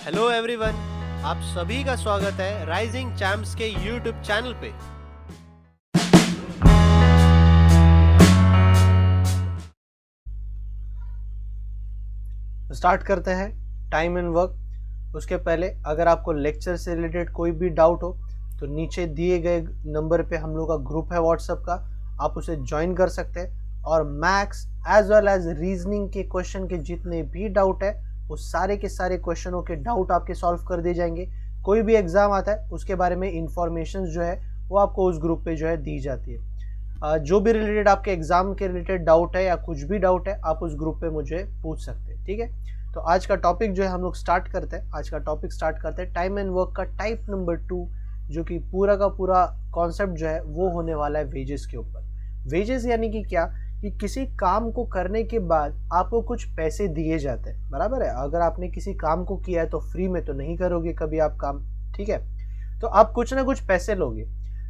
Hello everyone, आप सभी का स्वागत है राइजिंग चैम्प्स के यूट्यूब चैनल पे। स्टार्ट करते हैं टाइम एंड वर्क। उसके पहले अगर आपको लेक्चर से रिलेटेड कोई भी डाउट हो तो नीचे दिए गए नंबर पे हम लोग का ग्रुप है व्हाट्सएप का, आप उसे ज्वाइन कर सकते हैं। और maths as well as reasoning के क्वेश्चन के जितने भी डाउट है वो सारे के सारे क्वेश्चनों के डाउट आपके सॉल्व कर दिए जाएंगे। कोई भी एग्जाम आता है उसके बारे में इंफॉर्मेशन जो है वो आपको उस ग्रुप पे जो है दी जाती है। जो भी रिलेटेड आपके एग्जाम के रिलेटेड डाउट है या कुछ भी डाउट है आप उस ग्रुप पे मुझे पूछ सकते हैं, ठीक है। तो आज का टॉपिक जो है हम लोग स्टार्ट करते हैं। आज का टॉपिक स्टार्ट करते हैं टाइम एंड वर्क का टाइप नंबर 2, जो कि पूरा का पूरा कॉन्सेप्ट जो है वो होने वाला है वेजेस के ऊपर। वेजेस यानी कि क्या, कि किसी काम को करने के बाद आपको कुछ पैसे दिए जाते हैं, बराबर है। अगर आपने किसी काम को किया है तो फ्री में तो नहीं करोगे कभी आप काम, ठीक है। तो आप कुछ ना कुछ पैसे लोगे।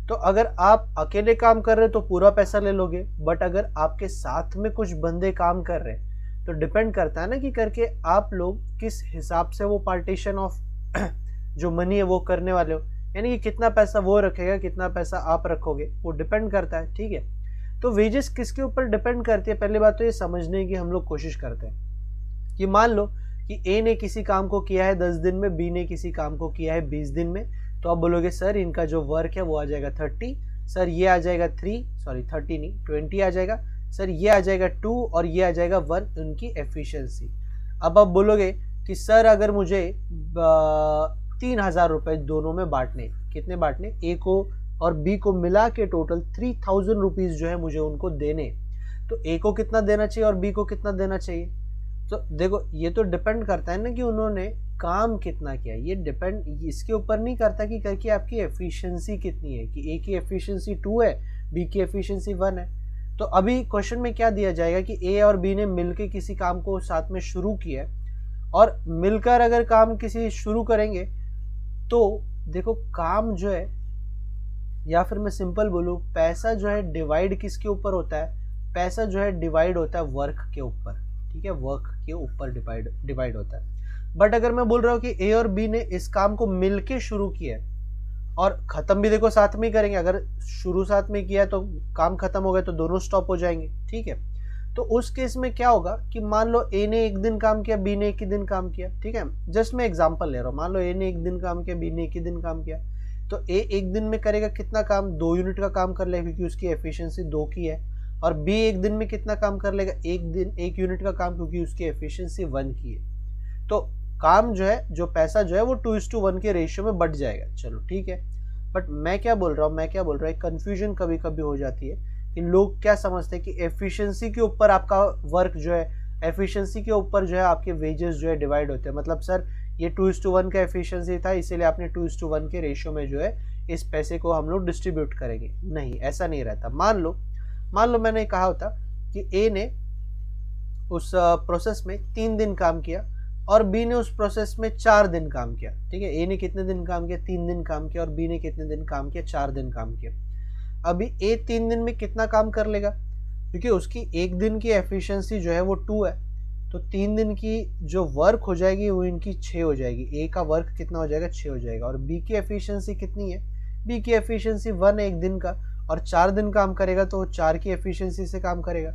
तो अगर आप अकेले काम कर रहे हो तो पूरा पैसा ले लोगे, बट अगर आपके साथ में कुछ बंदे काम कर रहे हैं तो डिपेंड करता है ना कि करके आप लोग किस हिसाब से वो पार्टीशन ऑफ जो मनी है वो करने वाले हो, यानी कि कितना पैसा वो रखेगा कितना पैसा आप रखोगे, वो डिपेंड करता है, ठीक है। तो वेजेस किसके ऊपर डिपेंड करती है, पहली बात तो ये समझने की हम लोग कोशिश करते हैं कि मान लो कि ए ने किसी काम को किया है 10 दिन में, बी ने किसी काम को किया है 20 दिन में। तो आप बोलोगे सर इनका जो वर्क है वो आ जाएगा 30, सर ये आ जाएगा 30 नहीं 20 आ जाएगा, सर ये आ जाएगा 2 और ये आ जाएगा 1 उनकी एफिशिएंसी। अब आप बोलोगे कि सर अगर मुझे 3,000 रुपए दोनों में बांटने, कितने बांटने, ए को और बी को मिला के टोटल 3,000 रुपीज जो है मुझे उनको देने, तो ए को कितना देना चाहिए और बी को कितना देना चाहिए। तो देखो ये तो डिपेंड करता है ना कि उन्होंने काम कितना किया, ये डिपेंड इसके ऊपर नहीं करता कि करके आपकी एफिशिएंसी कितनी है, कि ए की एफिशिएंसी 2 है बी की एफिशिएंसी 1 है। तो अभी क्वेश्चन में क्या दिया जाएगा कि ए और बी ने मिलकर किसी काम को साथ में शुरू किया और मिलकर अगर काम किसी शुरू करेंगे तो देखो काम जो है, या फिर मैं सिंपल बोलूं पैसा जो है डिवाइड किसके ऊपर होता है, पैसा जो है डिवाइड होता है वर्क के ऊपर, ठीक है, वर्क के ऊपर डिवाइड होता है। बट अगर मैं बोल रहा हूँ कि ए और बी ने इस काम को मिलके शुरू किया है और खत्म भी देखो साथ में ही करेंगे, अगर शुरू साथ में किया तो काम खत्म हो गया तो दोनों स्टॉप हो जाएंगे, ठीक है। तो उस केस में क्या होगा कि मान लो ए ने एक दिन काम किया बी ने एक ही दिन काम किया, ठीक है, जस्ट मैं एग्जांपल ले रहा हूँ। मान लो ए ने एक दिन काम किया बी ने एक ही दिन काम किया, तो ए एक दिन में करेगा कितना काम, 2 यूनिट का काम कर लेगा क्योंकि उसकी एफिशिएंसी 2 की है। और बी एक दिन में कितना काम कर लेगा, एक दिन 1 यूनिट का काम क्योंकि उसकी एफिशिएंसी 1 की है। तो काम जो है, जो पैसा जो है वो 2:1 के रेशियो में बढ़ जाएगा, चलो ठीक है। बट मैं क्या बोल रहा हूँ, कंफ्यूजन कभी कभी हो जाती है कि लोग क्या समझते हैं कि एफिशिएंसी के ऊपर आपका वर्क जो है, एफिशिएंसी के ऊपर जो है आपके वेजेस जो है डिवाइड होते हैं। मतलब सर ये 2:1 का एफिशिएंसी था इसीलिए आपने 2:1 के रेशियो में जो है इस पैसे को हम लोग डिस्ट्रीब्यूट करेंगे, नहीं ऐसा नहीं रहता। मान लो मैंने कहा होता कि ए ने उस प्रोसेस में 3 दिन काम किया और बी ने उस प्रोसेस में 4 दिन काम किया, ठीक है। ए ने कितने दिन काम किया, 3 दिन काम किया, और बी ने कितने दिन काम किया, 4 दिन काम किया। अभी ए 3 दिन में कितना काम कर लेगा, क्योंकि उसकी एक दिन की एफिशिएंसी जो है वो 2 है, तो 3 दिन की जो वर्क हो जाएगी वो इनकी 6 हो जाएगी। ए का वर्क कितना हो जाएगा, 6 हो जाएगा। और बी की एफिशिएंसी कितनी है, बी की एफिशिएंसी 1 है एक दिन का, और 4 दिन काम करेगा तो 4 की एफिशिएंसी से काम करेगा।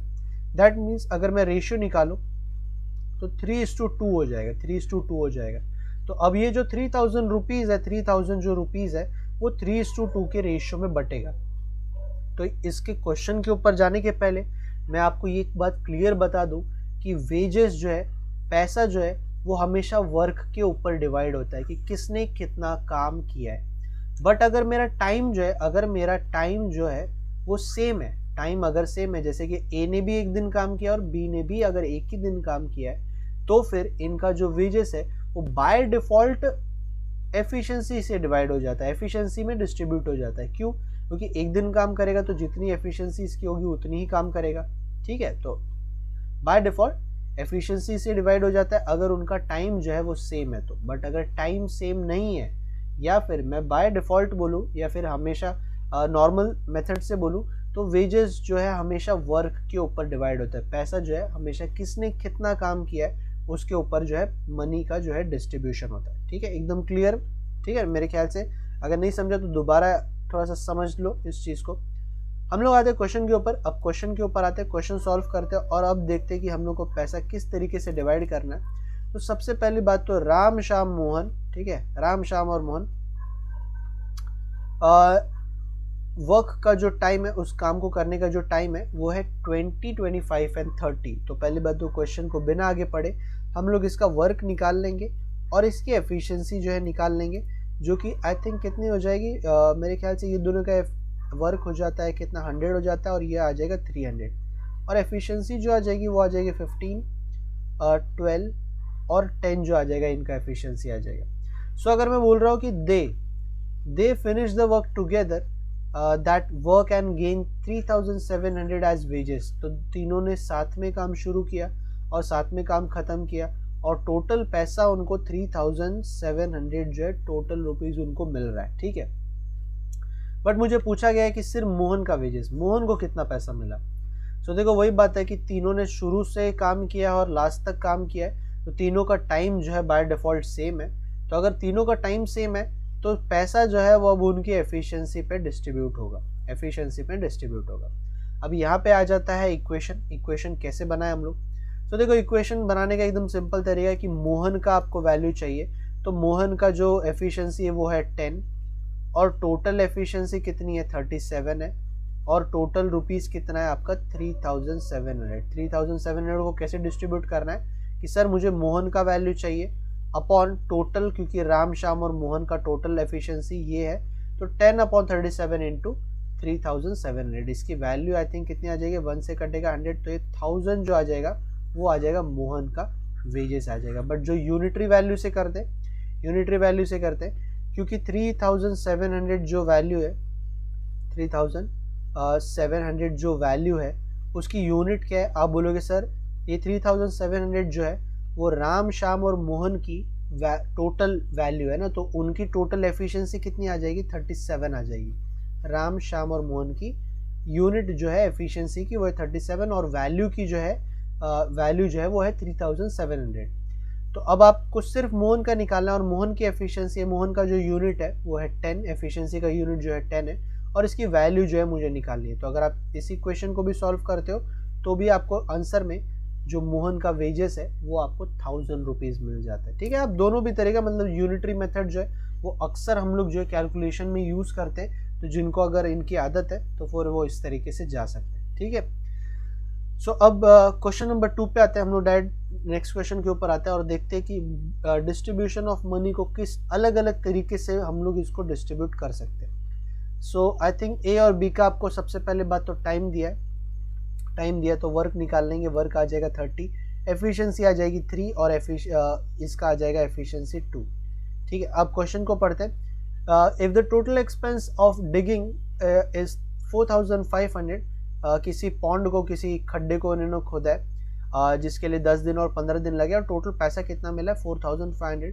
दैट मीन्स अगर मैं रेशियो निकालूं तो 3:2 हो जाएगा, 3:2 हो जाएगा। तो अब ये जो 3,000 रुपीज है, 3,000 जो रुपीज है वो 3:2 के रेशियो में बटेगा। तो इसके क्वेश्चन के ऊपर जाने के पहले मैं आपको ये एक बात क्लियर बता दूं कि वेजेस जो है, पैसा जो है वो हमेशा वर्क के ऊपर डिवाइड होता है कि किसने कितना काम किया है। बट अगर मेरा टाइम जो है वो सेम है, टाइम अगर सेम है, जैसे कि ए ने भी एक दिन काम किया और बी ने भी अगर एक ही दिन काम किया है, तो फिर इनका जो वेजेस है वो बाय डिफॉल्ट एफिशिएंसी से डिवाइड हो जाता है, एफिशिएंसी में डिस्ट्रीब्यूट हो जाता है। क्यों, क्योंकि एक दिन काम करेगा तो जितनी एफिशिएंसी इसकी होगी उतनी ही काम करेगा, ठीक है। तो बाय डिफॉल्ट एफिशिएंसी से डिवाइड हो जाता है अगर उनका टाइम जो है वो सेम है तो। बट अगर टाइम सेम नहीं है, या फिर मैं बाय डिफॉल्ट बोलूँ या फिर हमेशा नॉर्मल मेथड से बोलूँ, तो वेजेस जो है हमेशा वर्क के ऊपर डिवाइड होता है। पैसा जो है हमेशा किसने कितना काम किया है उसके ऊपर जो है मनी का जो है डिस्ट्रीब्यूशन होता है। ठीक है, एकदम क्लियर। ठीक है, मेरे ख्याल से अगर नहीं समझा तो दोबारा थोड़ा सा समझ लो इस चीज़ को। हम लोग आते हैं क्वेश्चन के ऊपर। अब क्वेश्चन के ऊपर आते हैं, क्वेश्चन सॉल्व करते हैं और अब देखते हैं कि हम लोग को पैसा किस तरीके से डिवाइड करना है। तो सबसे पहली बात तो राम श्याम मोहन, ठीक है, राम श्याम और मोहन वर्क का जो टाइम है, उस काम को करने का जो टाइम है वो है 20, 25 एंड 30। तो पहली बात तो क्वेश्चन को बिना आगे पढ़े हम लोग इसका वर्क निकाल लेंगे और इसकी एफिशिएंसी जो है निकाल लेंगे, जो कि आई थिंक कितनी हो जाएगी, मेरे ख्याल से ये दोनों का वर्क हो जाता है कितना, 100 हो जाता है और ये आ जाएगा 300। और एफिशिएंसी जो आ जाएगी वो आ जाएगी 15, 12 और 10 जो आ जाएगा, इनका एफिशिएंसी आ जाएगा। सो अगर मैं बोल रहा हूँ कि they finish the work together that work and gain 3700 as wages. तो तीनों ने साथ में काम शुरू किया और साथ में काम खत्म किया और टोटल पैसा उनको 3700 जो है टोटल रुपीज उनको मिल रहा है। ठीक है, बट मुझे पूछा गया है कि सिर्फ मोहन का वेजेस, मोहन को कितना पैसा मिला। तो देखो वही बात है कि तीनों ने शुरू से काम किया और लास्ट तक काम किया है, तो तीनों का टाइम जो है बाय डिफॉल्ट सेम है। तो अगर तीनों का टाइम सेम है तो पैसा जो है वो अब उनकी एफिशिएंसी पे डिस्ट्रीब्यूट होगा, एफिशिएंसी पे डिस्ट्रीब्यूट होगा। अब यहाँ पे आ जाता है इक्वेशन कैसे बनाए हम लोग। तो देखो इक्वेशन बनाने का एकदम सिंपल तरीका है कि मोहन का आपको वैल्यू चाहिए, तो मोहन का जो एफिशिएंसी है वो है 10 और टोटल एफिशिएंसी कितनी है 37 है और टोटल रुपीस कितना है आपका 3700। 3700 को कैसे डिस्ट्रीब्यूट करना है कि सर मुझे मोहन का वैल्यू चाहिए अपॉन टोटल, क्योंकि राम श्याम और मोहन का टोटल एफिशिएंसी ये है, तो 10/37 इंटू 3700। इसकी वैल्यू आई थिंक कितनी आ जाएगी, 1 से कटेगा 100 तो ये 1000 जो आ जाएगा वो आ जाएगा मोहन का वेजेस आ जाएगा। बट जो यूनिटरी वैल्यू से करते, क्योंकि 3700 जो वैल्यू है, 3700 जो वैल्यू है उसकी यूनिट क्या है, आप बोलोगे सर ये 3700 जो है वो राम श्याम और मोहन की टोटल वैल्यू है ना, तो उनकी टोटल एफिशिएंसी कितनी आ जाएगी 37 आ जाएगी। राम श्याम और मोहन की यूनिट जो है एफिशिएंसी की वो है 37 और वैल्यू की जो है वो है 3700। तो अब आपको सिर्फ मोहन का निकालना है और मोहन की एफिशिएंसी है, मोहन का जो यूनिट है वो है 10, एफिशिएंसी का यूनिट जो है 10 है और इसकी वैल्यू जो है मुझे निकालनी है। तो अगर आप इस इक्वेशन को भी सॉल्व करते हो तो भी आपको आंसर में जो मोहन का वेजेस है वो आपको 1000 रुपीज़ मिल जाता है। ठीक है, आप दोनों भी तरीका, मतलब यूनिटरी मेथड जो है वो अक्सर हम लोग जो है कैलकुलेशन में यूज़ करते हैं, तो जिनको अगर इनकी आदत है तो फिर वो इस तरीके से जा सकते हैं। ठीक है, सो अब क्वेश्चन नंबर 2 पे आते हैं हम लोग, डायरेक्ट नेक्स्ट क्वेश्चन के ऊपर आते हैं और देखते हैं कि डिस्ट्रीब्यूशन ऑफ मनी को किस अलग अलग तरीके से हम लोग इसको डिस्ट्रीब्यूट कर सकते हैं। सो आई थिंक ए और बी का आपको सबसे पहले बात तो टाइम दिया है, तो वर्क निकाल लेंगे, वर्क आ जाएगा 30, एफिशिएंसी आ जाएगी 3 और इसका आ जाएगा एफिशिएंसी 2। ठीक है, अब क्वेश्चन को पढ़ते हैं। If the total expense of digging is 4500, किसी पॉन्ड को, किसी खड्डे को इन्होंने खोदा है जिसके लिए 10 दिन और 15 दिन लगे और टोटल पैसा कितना मिला है 4500।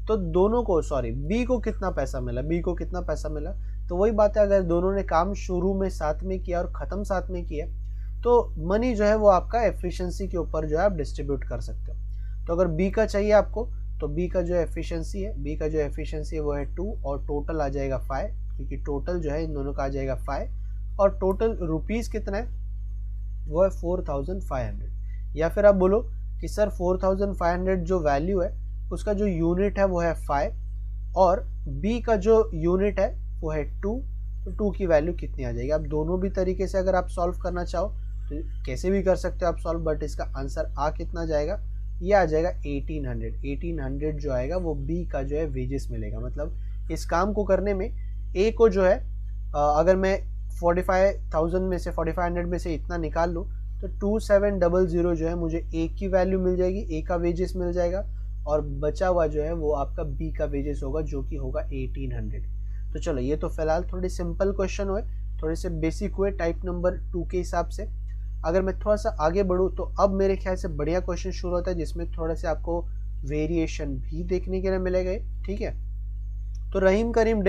तो दोनों को, सॉरी बी को कितना पैसा मिला, तो वही बात है, अगर दोनों ने काम शुरू में साथ में किया और ख़त्म साथ में किया तो मनी जो है वो आपका एफिशिएंसी के ऊपर जो है आप डिस्ट्रीब्यूट कर सकते हो। तो अगर बी का चाहिए आपको तो बी का जो एफिशिएंसी है वो है 2 और टोटल आ जाएगा 5, क्योंकि टोटल जो है इन दोनों का आ जाएगा 5 और टोटल रुपीस कितना है वो है 4500। या फिर आप बोलो कि सर 4500 जो वैल्यू है उसका जो यूनिट है वो है 5 और बी का जो यूनिट है वो है 2, तो 2 की वैल्यू कितनी आ जाएगी। आप दोनों भी तरीके से अगर आप सॉल्व करना चाहो तो कैसे भी कर सकते हो आप सॉल्व, बट इसका आंसर आ कितना जाएगा, ये आ जाएगा 1800 जो आएगा वो बी का जो है वेजेस मिलेगा। मतलब इस काम को करने में ए को जो है अगर मैं 45,000 में से 4500 में से इतना निकाल लूँ तो 2700 जो है मुझे ए की वैल्यू मिल जाएगी, ए का वेजेस मिल जाएगा और बचा हुआ जो है वो आपका बी का वेजेस होगा जो कि होगा 1800। तो चलो ये तो फिलहाल थोड़ी सिंपल क्वेश्चन हुए, थोड़े से बेसिक हुए टाइप नंबर 2 के हिसाब से। अगर मैं थोड़ा सा आगे बढ़ूँ तो अब मेरे ख्याल से बढ़िया क्वेश्चन शुरू होता है जिसमें थोड़ा से आपको वेरिएशन भी देखने के लिए मिलेगा। ठीक है, तो रहीम करीम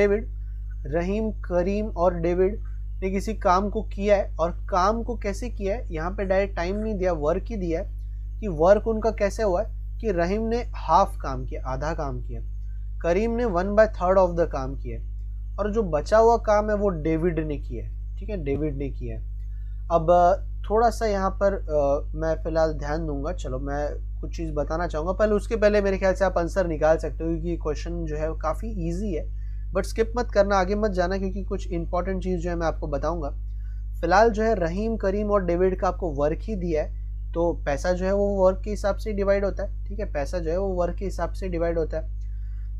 और डेविड ने किसी काम को किया है और काम को कैसे किया है, यहाँ पे डायरेक्ट टाइम नहीं दिया, वर्क ही दिया है कि वर्क उनका कैसे हुआ है कि रहीम ने हाफ काम किया, आधा काम किया, करीम ने 1/3 ऑफ द काम किया, और जो बचा हुआ काम है वो डेविड ने किया है। ठीक है, डेविड ने किया है। अब थोड़ा सा यहाँ पर मैं फिलहाल ध्यान दूंगा। चलो मैं कुछ चीज़ बताना चाहूँगा, पहले उसके पहले मेरे ख्याल से आप आंसर निकाल सकते हो, क्योंकि क्वेश्चन जो है वो काफ़ी ईजी है। बट स्किप मत करना, आगे मत जाना, क्योंकि कुछ इंपॉर्टेंट चीज़ जो है मैं आपको बताऊंगा। फिलहाल जो है रहीम, करीम और डेविड का आपको वर्क ही दिया है, तो पैसा जो है वो वर्क के हिसाब से डिवाइड होता है। ठीक है, पैसा जो है वो वर्क के हिसाब से डिवाइड होता है।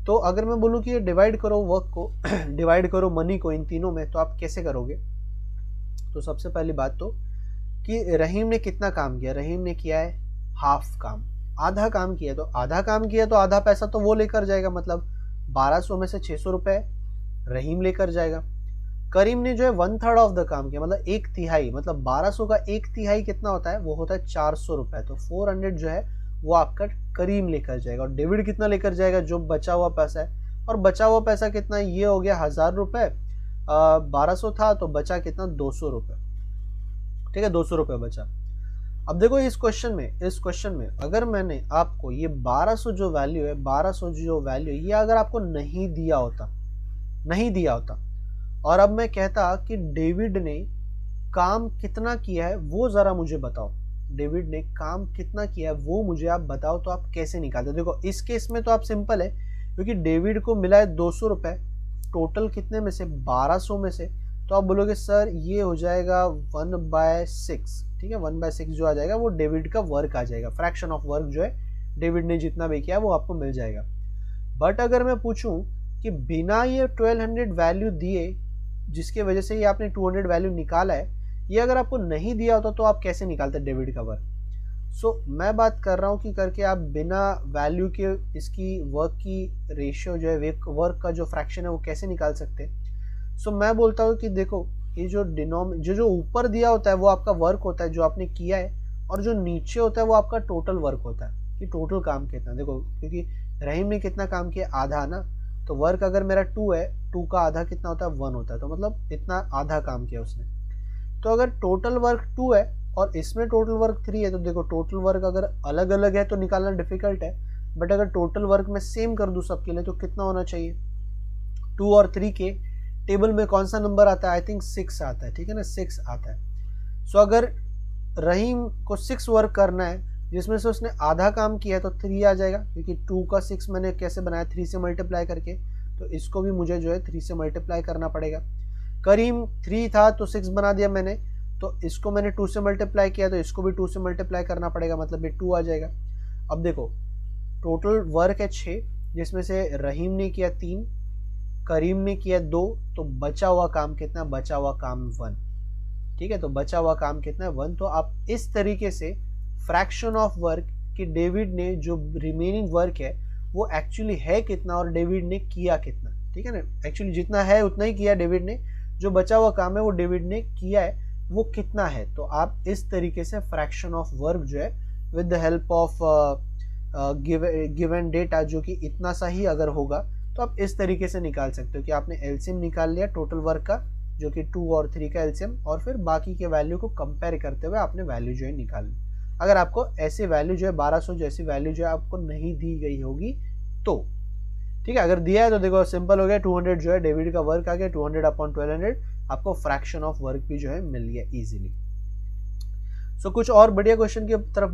तो अगर मैं बोलूँ कि डिवाइड करो वर्क को डिवाइड करो मनी को, इन तीनों में, तो आप कैसे करोगे? तो सबसे पहली बात तो कि रहीम ने कितना काम किया, रहीम ने किया है हाफ काम, आधा काम किया। तो आधा काम किया तो आधा पैसा तो वो लेकर जाएगा, मतलब 1200 में से 600 रुपए रहीम लेकर जाएगा। करीम ने जो है 1/3 ऑफ द काम किया, मतलब 1/3, मतलब 1200 का 1/3 कितना होता है? वो होता है 400 रुपए। तो 400 जो है वो आपका करीम लेकर जाएगा। और डेविड कितना लेकर जाएगा? जो बचा हुआ पैसा है। और बचा हुआ पैसा कितना? ये हो गया 1000 रुपए। 1200 था तो बचा कितना? 200 रुपए। ठीक है, 200 रुपए बचा। अब देखो इस क्वेश्चन में अगर मैंने आपको ये 1200 जो वैल्यू है, 1200 जो वैल्यू, ये अगर आपको नहीं दिया होता, और अब मैं कहता कि डेविड ने काम कितना किया है वो जरा मुझे बताओ, डेविड ने काम कितना किया है वो मुझे आप बताओ, तो आप कैसे निकालते? देखो इस केस में तो आप सिंपल है, क्योंकि डेविड को मिला है 200 रुपए, टोटल कितने में से? 1200 में से। तो आप बोलोगे सर ये हो जाएगा 1/6। ठीक है, 1/6 जो आ जाएगा वो डेविड का वर्क आ जाएगा, फ्रैक्शन ऑफ वर्क जो है डेविड ने जितना भी किया वो आपको मिल जाएगा। बट अगर मैं पूछूं कि बिना ये 1200 वैल्यू दिए, जिसके वजह से ये आपने 200 वैल्यू निकाला है, ये अगर आपको नहीं दिया होता तो आप कैसे निकालते डेविड का वर्क? सो मैं बात कर रहा हूँ कि करके आप बिना वैल्यू के इसकी वर्क की रेशियो जो है, वर्क का जो फ्रैक्शन है वो कैसे निकाल सकते हैं? सो मैं बोलता हूँ कि देखो ये जो जो ऊपर दिया होता है वो आपका वर्क होता है जो आपने किया है, और जो नीचे होता है वो आपका टोटल वर्क होता है कि टोटल काम कितना। देखो क्योंकि रहीम ने कितना काम किया? आधा ना। तो वर्क अगर मेरा 2 है, 2 का आधा कितना होता है? 1 होता है। तो मतलब इतना आधा काम किया उसने। तो अगर टोटल वर्क 2 है और इसमें टोटल वर्क 3 है, तो देखो टोटल वर्क अगर अलग अलग है तो निकालना डिफिकल्ट है, बट अगर टोटल वर्क में सेम कर दूं सबके लिए तो कितना होना चाहिए? 2 और 3 के टेबल में कौन सा नंबर आता है? आई थिंक 6 आता है। ठीक है ना, 6 आता है। सो अगर रहीम को 6 वर्क करना है, जिसमें से उसने आधा काम किया है, तो 3 आ जाएगा, क्योंकि 2 का 6 मैंने कैसे बनाया? 3 से मल्टीप्लाई करके। तो इसको भी मुझे जो है 3 से मल्टीप्लाई करना पड़ेगा। करीम 3 था तो 6 बना दिया मैंने, तो इसको मैंने 2 से मल्टीप्लाई किया, तो इसको भी 2 से मल्टीप्लाई करना पड़ेगा, मतलब ये 2 आ जाएगा। अब देखो टोटल वर्क है 6, जिसमें से रहीम ने किया 3, करीम ने किया 2, तो बचा हुआ काम कितना? बचा हुआ काम 1। ठीक है, तो बचा हुआ काम कितना है? 1। तो आप इस तरीके से फ्रैक्शन ऑफ वर्क कि डेविड ने जो रिमेनिंग वर्क है वो एक्चुअली है कितना और डेविड ने किया कितना। ठीक है ना, एक्चुअली जितना है उतना ही किया डेविड ने, जो बचा हुआ काम है वो डेविड ने किया है वो कितना है। तो आप इस तरीके से फ्रैक्शन ऑफ वर्क जो है with the help of given data, जो कि इतना सा ही अगर होगा, तो आप इस तरीके से निकाल सकते हो कि आपने एलसीएम निकाल लिया टोटल वर्क का, जो कि 2 और 3 का एलसीएम, और फिर बाकी के वैल्यू को कंपेयर करते हुए आपने वैल्यू जो है निकाल ली। अगर आपको ऐसी वैल्यू जो है 1200 जैसी वैल्यू जो है आपको नहीं दी गई होगी तो, ठीक है। अगर दिया है तो देखो सिंपल हो गया, 200 जो है डेविड का वर्क आ गया, 200/1200 आपको फ्रैक्शन ऑफ वर्क भी जो है मिल गया इजीली। सो कुछ और बढ़िया क्वेश्चन की तरफ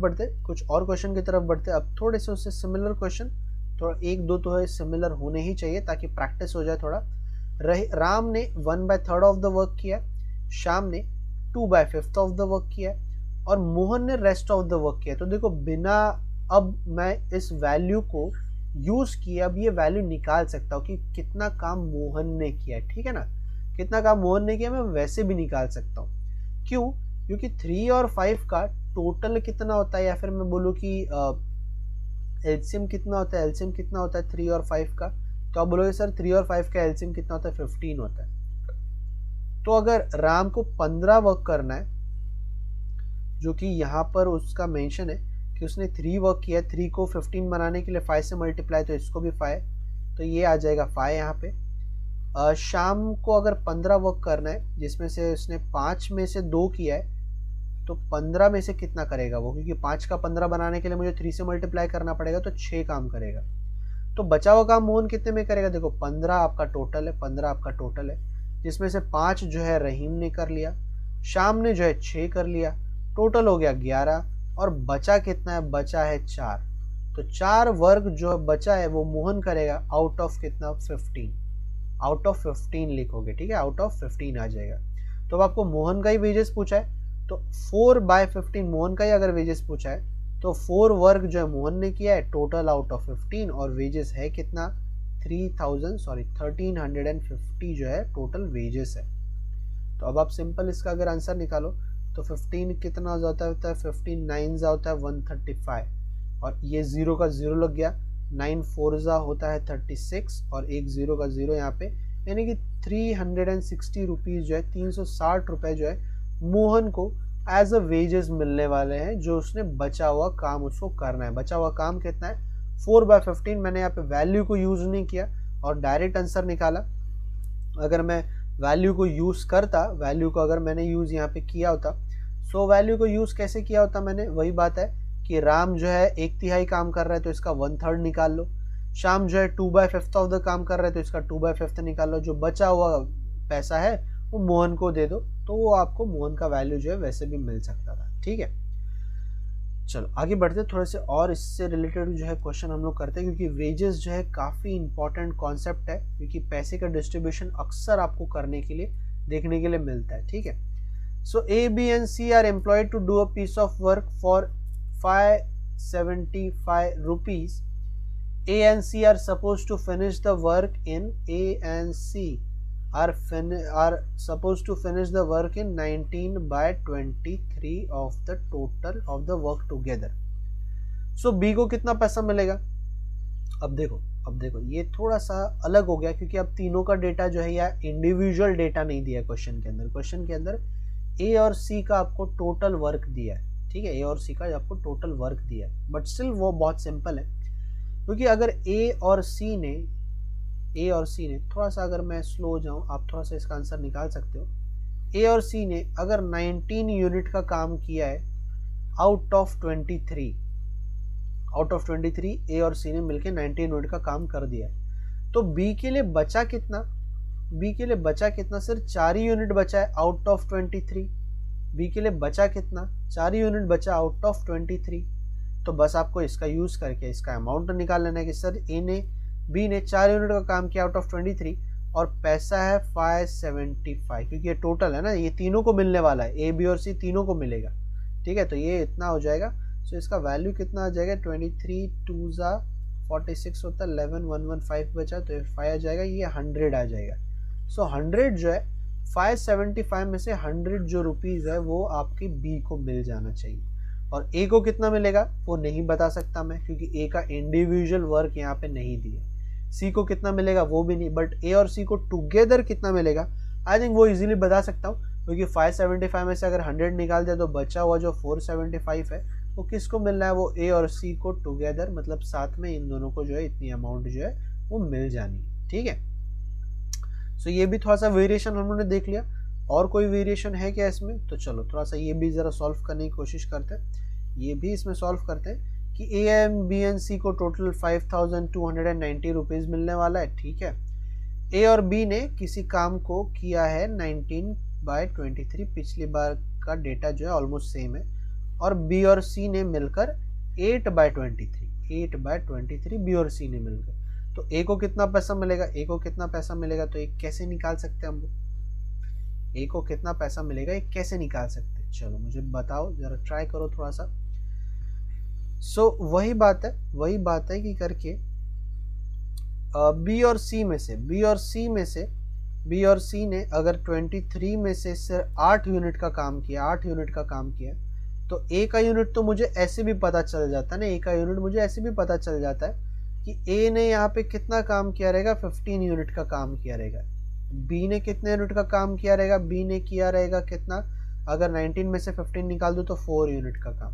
बढ़ते, अब थोड़े से उससे सिमिलर क्वेश्चन, थोड़ा 1-2 तो है सिमिलर होने ही चाहिए ताकि प्रैक्टिस हो जाए थोड़ा। राम ने 1/3 ऑफ द वर्क किया, श्याम ने 2/5 ऑफ द वर्क किया, और मोहन ने रेस्ट ऑफ द वर्क किया। तो देखो बिना अब मैं इस वैल्यू को यूज किया, अब ये वैल्यू निकाल सकता हूँ कि कितना काम मोहन ने किया, ठीक है ना, कितना काम मोहन ने किया मैं वैसे भी निकाल सकता हूँ। क्यों? क्योंकि 3 और 5 का टोटल कितना होता है, या फिर मैं बोलूँ कि एलसीएम कितना होता है, 3 और 5 का, तो आप बोलोगे सर 3 और 5 का एलसीएम कितना होता है? 15 होता है। तो अगर राम को 15 वर्क करना है, जो कि यहाँ पर उसका मेंशन है कि उसने 3 वर्क किया, 3 को 15 बनाने के लिए 5 से मल्टीप्लाई, तो इसको भी 5, तो ये आ जाएगा 5 यहाँ पे। शाम को अगर 15 वर्क करना है, जिसमें से उसने 5 में से 2 किया है, तो 15 में से कितना करेगा वो, क्योंकि 5 का 15 बनाने के लिए मुझे 3 से मल्टीप्लाई करना पड़ेगा, तो 6 काम करेगा। तो बचा हुआ काम मोहन कितने में करेगा, देखो 15 आपका टोटल है, 15 आपका टोटल है, जिसमें से 5 जो है रहीम ने कर लिया, शाम ने जो है 6 कर लिया, टोटल हो गया 11, और बचा कितना है, बचा है 4। तो 4 वर्क जो बचा है वो मोहन करेगा आउट ऑफ कितना, 15, आउट ऑफ 15 लिखोगे, ठीक है, आउट ऑफ 15 आ जाएगा। तो अब आपको मोहन का ही वेजेस पूछा है, तो 4/15 मोहन का ही अगर वेजेस पूछा है तो 4 वर्क जो है मोहन ने किया है, टोटल आउट ऑफ 15, और वेजेस है कितना, 1350 जो है टोटल वेजेस है। तो अब आप सिंपल इसका अगर आंसर निकालो तो 15 कितना होता है, 15 9 होता है 135, और ये 0 का 0 लग गया, 9 4 होता है 36, और एक 0 का 0 यहाँ पे, यानी कि 360 रुपीज़ जो है, 360 रुपये जो है मोहन को एज अ वेजेस मिलने वाले हैं, जो उसने बचा हुआ काम उसको करना है। बचा हुआ काम कितना है, 4/15। मैंने यहाँ पे वैल्यू को यूज़ नहीं किया और डायरेक्ट आंसर निकाला। अगर मैं वैल्यू को यूज़ करता, वैल्यू को अगर मैंने यूज़ यहाँ पे किया होता, सो वैल्यू को यूज़ कैसे किया होता मैंने, वही बात है कि राम जो है 1/3 काम कर रहा है तो इसका 1/3 निकाल लो, शाम जो है 2/5 ऑफ द काम कर रहा है तो इसका 2/5 निकाल लो, जो बचा हुआ पैसा है वो मोहन को दे दो, तो वो आपको मोहन का वैल्यू जो है वैसे भी मिल सकता था। ठीक है, चलो आगे बढ़ते, थोड़े से और इससे रिलेटेड जो है क्वेश्चन हम लोग करते हैं, क्योंकि वेजेस जो है काफ़ी इंपॉर्टेंट कॉन्सेप्ट है, क्योंकि पैसे का डिस्ट्रीब्यूशन अक्सर आपको करने के लिए, देखने के लिए मिलता है। ठीक है, so A B and C are employed to do a piece of work for 575 rupees. A and C are supposed to finish the work in A and C are supposed to finish the work in 19/23 of the total of the work together. So B को कितना पैसा मिलेगा। अब देखो ये थोड़ा सा अलग हो गया, क्योंकि अब तीनों का डेटा जो है या इंडिविजुअल डेटा नहीं दिया क्वेश्चन के अंदर। क्वेश्चन के अंदर A और C का आपको टोटल वर्क दिया है। ठीक है, A और C का आपको टोटल वर्क दिया है, बट स्टिल वो बहुत सिंपल है, क्योंकि अगर A और C ने थोड़ा सा, अगर मैं स्लो हो जाऊँ आप थोड़ा सा इसका आंसर निकाल सकते हो। A और C ने अगर 19 यूनिट का काम किया है आउट ऑफ 23, A और C ने मिलकर 19 यूनिट का काम कर दिया है, तो B के लिए बचा कितना, सिर्फ 4 यूनिट बचा है आउट ऑफ 23। B के लिए बचा कितना, 4 यूनिट बचा आउट ऑफ 23। तो बस आपको इसका यूज करके इसका अमाउंट निकाल लेना है कि सर B ने 4 यूनिट का काम किया आउट ऑफ 23, और पैसा है 575, क्योंकि ये टोटल है ना, ये तीनों को मिलने वाला है, A B और C तीनों को मिलेगा। ठीक है, तो ये इतना हो जाएगा। सो इसका वैल्यू कितना आ जाएगा, 23 2 46 होता है, 11 115 बचा, तो 5 आ जाएगा, ये 100 आ जाएगा। सो 100 जो है 575 में से 100 जो रुपीज़ है वो आपके B को मिल जाना चाहिए। और A को कितना मिलेगा वो नहीं बता सकता मैं, क्योंकि A का इंडिविजुअल वर्क यहाँ पे नहीं दिया। C को कितना मिलेगा वो भी नहीं, बट A और C को टुगेदर कितना मिलेगा आई थिंक वो इजीली बता सकता हूँ, क्योंकि 575 में से अगर 100 निकाल दिया तो बचा हुआ जो 475 है वो किसको मिल रहा है, वो A और C को टुगेदर, मतलब साथ में इन दोनों को जो है इतनी अमाउंट जो है वो मिल जानी है। ठीक है, सो ये भी थोड़ा सा वेरिएशन हमने देख लिया। और कोई वेरिएशन है क्या इसमें, तो चलो थोड़ा सा ये भी ज़रा सॉल्व करने की कोशिश करते हैं। ये भी इसमें सॉल्व करते हैं कि A and B and C को टोटल 5290 रुपीज़ मिलने वाला है। ठीक है, A और B ने किसी काम को किया है 19/23, पिछली बार का डेटा जो है ऑलमोस्ट सेम है, और B और C ने मिलकर 8/23 B और C ने मिलकर, तो A को कितना पैसा मिलेगा, तो ये कैसे निकाल सकते हैं हम लोग, A को कितना पैसा मिलेगा ये कैसे निकाल सकते हैं, चलो मुझे बताओ जरा, ट्राई करो थोड़ा सा। सो वही बात है कि करके B और C ने अगर 23 में से सिर्फ 8 यूनिट का काम किया, तो A का यूनिट तो मुझे ऐसे भी पता चल जाता है ना, A का यूनिट मुझे ऐसे भी पता चल जाता है कि A ने यहाँ पे कितना काम किया रहेगा, 15 यूनिट का काम किया रहेगा। B ने कितने यूनिट का काम किया रहेगा, B ने किया रहेगा कितना, अगर 19 में से 15 निकाल दो तो 4 यूनिट का काम,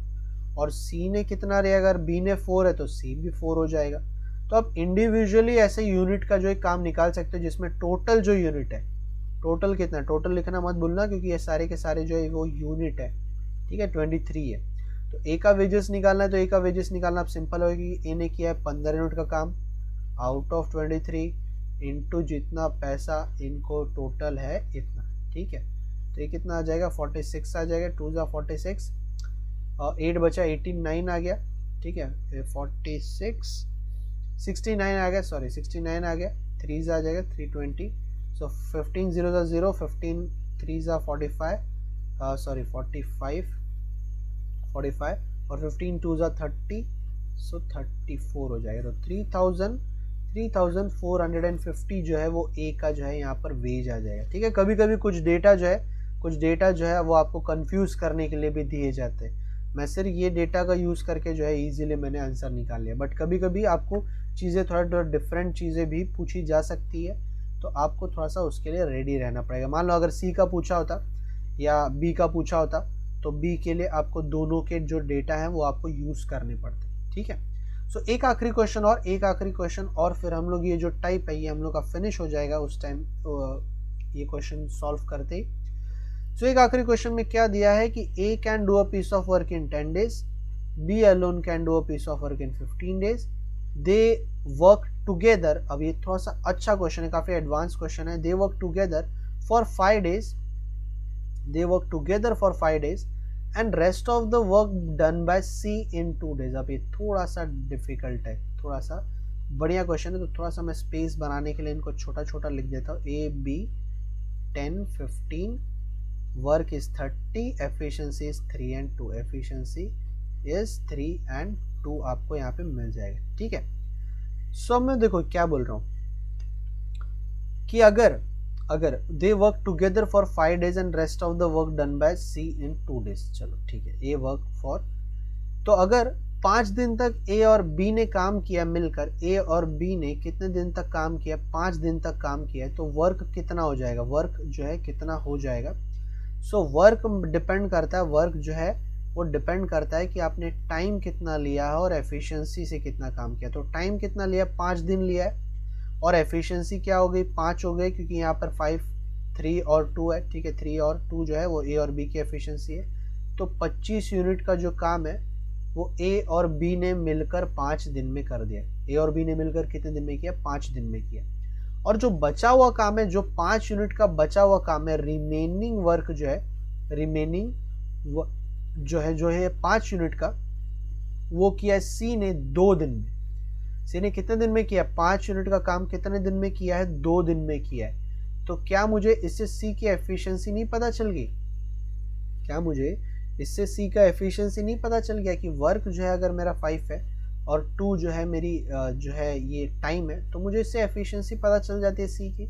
और C ने कितना रहेगा, अगर B ने 4 है तो C भी 4 हो जाएगा। तो आप इंडिविजुअली ऐसे यूनिट का जो एक काम निकाल सकते हो, जिसमें टोटल जो यूनिट है, टोटल कितना, टोटल लिखना मत भूलना, क्योंकि ये सारे के सारे जो है वो यूनिट है। ठीक है 23 है। तो ए का वेजेस निकालना है, तो ए का वेजेस निकालना अब सिंपल होगा कि ए ने किया है 15 यूनिट का काम आउट ऑफ 23 इंटू जितना पैसा इनको टोटल है इतना, ठीक है। तो ये कितना आ जाएगा 46 आ जाएगा, 2 जा 46 और 8 बचा 89 आ गया, ठीक है 46 69 आ गया, सॉरी 69 आ गया, 3 जा आ जाएगा 320, सो 15 0 जा 0, 15 3 जा 45, सॉरी 45 और 15 2 जा 30, सो 34 हो जाएगा। तो 3450 जो है वो ए का जो है यहाँ पर वेज आ जाएगा, ठीक है। कभी कभी कुछ डेटा जो है वो आपको कंफ्यूज करने के लिए भी दिए जाते हैं। मैं सिर्फ ये डेटा का यूज़ करके जो है इजीली मैंने आंसर निकाल लिया, बट कभी कभी आपको चीज़ें थोड़ा डिफरेंट चीज़ें भी पूछी जा सकती है, तो आपको थोड़ा सा उसके लिए रेडी रहना पड़ेगा। मान लो अगर सी का पूछा होता या बी का पूछा होता, तो बी के लिए आपको दोनों के जो डेटा हैं वो आपको यूज़ करने पड़ते, ठीक है। सो एक आखिरी क्वेश्चन और फिर हम लोग ये जो टाइप है ये हम लोग का फिनिश हो जाएगा उस टाइम ये क्वेश्चन सॉल्व करते ही। सो एक आखिरी क्वेश्चन में क्या दिया है कि A can do a piece of work in 10 days, B alone can do a piece of work in 15 days, they work together. अब ये थोड़ा सा अच्छा क्वेश्चन है, काफी एडवांस क्वेश्चन है। They work together for 5 days and rest of the work done by C in 2 days। अब ये थोड़ा सा डिफिकल्ट है, थोड़ा सा बढ़िया क्वेश्चन है, तो थोड़ा सा मैं स्पेस बनाने के लिए इनको छोटा छोटा लिख देता हूँ। A B 10 15 work is 30, efficiency is 3 and 2, efficiency is 3 and 2 आपको यहाँ पे मिल जाएगा, ठीक है। सो मैं देखो क्या बोल रहा हूँ कि अगर they work together for 5 days and rest of the work done by C in 2 days, चलो ठीक है। ए वर्क फॉर, तो अगर 5 दिन तक ए और बी ने काम किया मिलकर, ए और बी ने कितने दिन तक काम किया, 5 दिन तक काम किया, तो वर्क कितना हो जाएगा, वर्क जो है कितना हो जाएगा। सो वर्क डिपेंड करता है, वर्क जो है वो डिपेंड करता है कि आपने टाइम कितना लिया है और एफिशिएंसी से कितना काम किया। तो टाइम कितना लिया, 5 दिन लिया है, और एफिशिएंसी क्या हो गई 5 हो गई, क्योंकि यहाँ पर 5 3 और 2 है, ठीक है 3 और 2 जो है वो ए और बी की एफिशिएंसी है। तो 25 यूनिट का जो काम है वो ए और बी ने मिलकर 5 दिन में कर दिया। ए और बी ने मिलकर कितने दिन में किया, 5 दिन में किया। और जो बचा हुआ काम है, जो 5 यूनिट का बचा हुआ काम है, रिमेनिंग वर्क जो है, रिमेनिंग जो है 5 यूनिट का, वो किया सी ने 2 दिन में। सी ने कितने दिन में किया, 5 यूनिट का काम कितने दिन में किया है, 2 दिन में किया है। तो क्या मुझे इससे सी की एफिशिएंसी नहीं पता चल गई, क्या मुझे इससे सी का एफिशिएंसी नहीं पता चल गया कि वर्क जो है अगर मेरा 5 है और 2 जो है मेरी जो है ये टाइम है, तो मुझे इससे एफिशिएंसी पता चल जाती है सी की।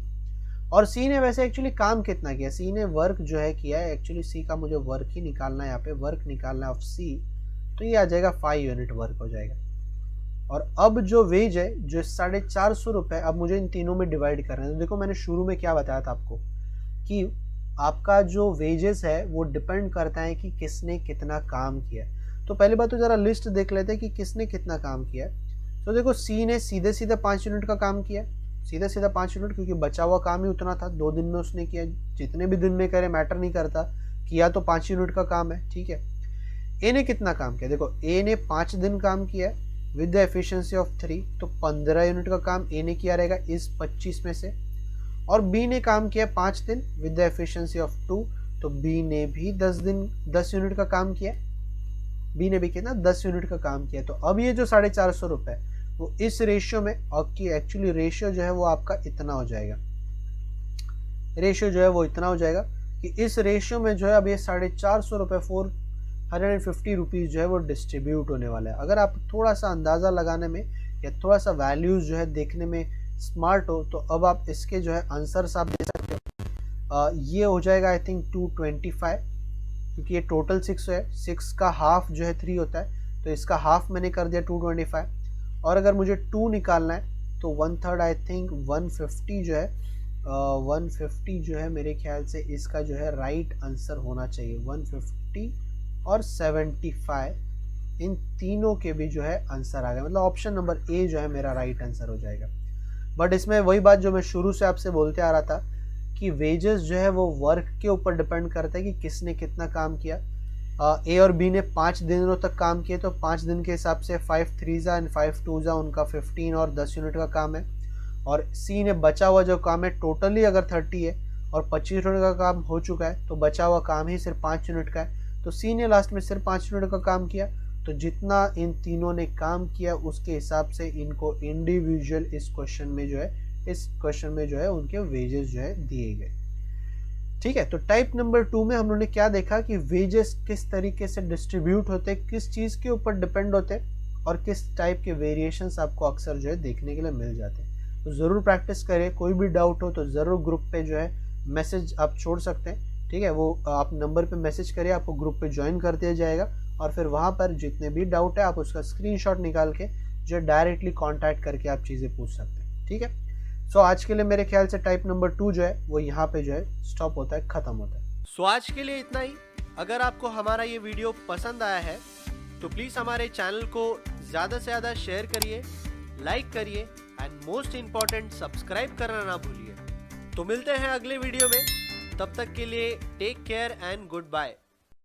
और सी ने वैसे एक्चुअली काम कितना किया, सी ने वर्क जो है किया है, एक्चुअली सी का मुझे वर्क ही निकालना है, यहाँ पे वर्क निकालना है ऑफ सी, तो ये आ जाएगा 5 यूनिट वर्क हो जाएगा। और अब जो वेज है जो 450 रुपये, अब मुझे इन तीनों में डिवाइड करना है। तो देखो मैंने शुरू में क्या बताया था आपको कि आपका जो वेजेस है वो डिपेंड करता है कि किसने कितना काम किया। तो पहली बात तो जरा लिस्ट देख लेते हैं कि किसने कितना काम किया। तो देखो सी ने सीधे सीधे 5 यूनिट का काम किया, सीधा सीधा 5 यूनिट, क्योंकि बचा हुआ काम ही उतना था, 2 दिन में उसने किया। जितने भी दिन में करे मैटर नहीं करता, किया तो 5 यूनिट का काम है, ठीक है। ए ने कितना काम किया, देखो ए ने 5 दिन काम किया विद द एफिशिएंसी ऑफ 3, तो 15 यूनिट का काम ए ने किया रहेगा इस 25 में से। और बी ने काम किया 5 दिन विद द एफिशिएंसी ऑफ 2, तो बी ने भी 10 यूनिट का काम किया, बी ने भी कितना 10 यूनिट का काम किया। तो अब ये जो 450 रुपये वो इस रेशियो में, और की एक्चुअली रेशियो जो है वो आपका इतना हो जाएगा, रेशियो जो है वो इतना हो जाएगा कि इस रेशियो में जो है अब ये 450 रुपये 450 रुपीज़ जो है वो डिस्ट्रीब्यूट होने वाला है। अगर आप थोड़ा सा अंदाज़ा लगाने में या थोड़ा सा वैल्यूज़ जो है देखने में स्मार्ट हो, तो अब आप इसके जो है आंसर्स आप दे सकते हो। ये हो जाएगा आई थिंक 225, क्योंकि ये टोटल 6 है, 6 का हाफ जो है 3 होता है, तो इसका हाफ मैंने कर दिया 225। और अगर मुझे 2 निकालना है तो 1/3 आई थिंक 150 जो है 150 जो है मेरे ख्याल से इसका जो है राइट आंसर होना चाहिए। 150 और 75 इन तीनों के भी जो है आंसर आ गया, मतलब ऑप्शन नंबर ए जो है मेरा राइट आंसर हो जाएगा। बट इसमें वही बात जो मैं शुरू से आपसे बोलते आ रहा था कि वेजेस जो है वो वर्क के ऊपर डिपेंड करता है कि किसने कितना काम किया। ए और बी ने 5 दिनों तक काम किए तो 5 दिन के हिसाब से 5 3 एंड 5 2 उनका 15 और 10 यूनिट का काम है। और सी ने बचा हुआ जो काम है टोटली अगर 30 है और 25 यूनिट का काम हो चुका है तो बचा हुआ काम ही सिर्फ 5 यूनिट का है, तो सी ने लास्ट में सिर्फ 5 यूनिट का काम किया। तो जितना इन तीनों ने काम किया उसके हिसाब से इनको इंडिविजुअल इस क्वेश्चन में जो है उनके वेजेस जो है दिए गए। ठीक है, तो टाइप नंबर 2 में हम लोगों ने क्या देखा कि वेजेस किस तरीके से डिस्ट्रीब्यूट होते, किस चीज़ के ऊपर डिपेंड होते और किस टाइप के वेरिएशंस आपको अक्सर जो है देखने के लिए मिल जाते हैं। तो ज़रूर प्रैक्टिस करें, कोई भी डाउट हो तो ज़रूर ग्रुप पे जो है मैसेज आप छोड़ सकते हैं। ठीक है, वो आप नंबर पे मैसेज करिए, आपको ग्रुप पे ज्वाइन कर दिया जाएगा और फिर वहाँ पर जितने भी डाउट है आप उसका स्क्रीनशॉट निकाल के जो डायरेक्टली कॉन्टैक्ट करके आप चीज़ें पूछ सकते हैं। ठीक है, सो आज के लिए मेरे ख्याल से टाइप नंबर 2 जो है वो यहाँ पे जो है स्टॉप होता है, खत्म होता है। सो आज के लिए इतना ही। अगर आपको हमारा ये वीडियो पसंद आया है तो प्लीज़ हमारे चैनल को ज़्यादा से ज़्यादा शेयर करिए, लाइक करिए एंड मोस्ट इम्पॉर्टेंट सब्सक्राइब करना ना भूलिए। तो मिलते हैं अगले वीडियो में, तब तक के लिए take care and good bye.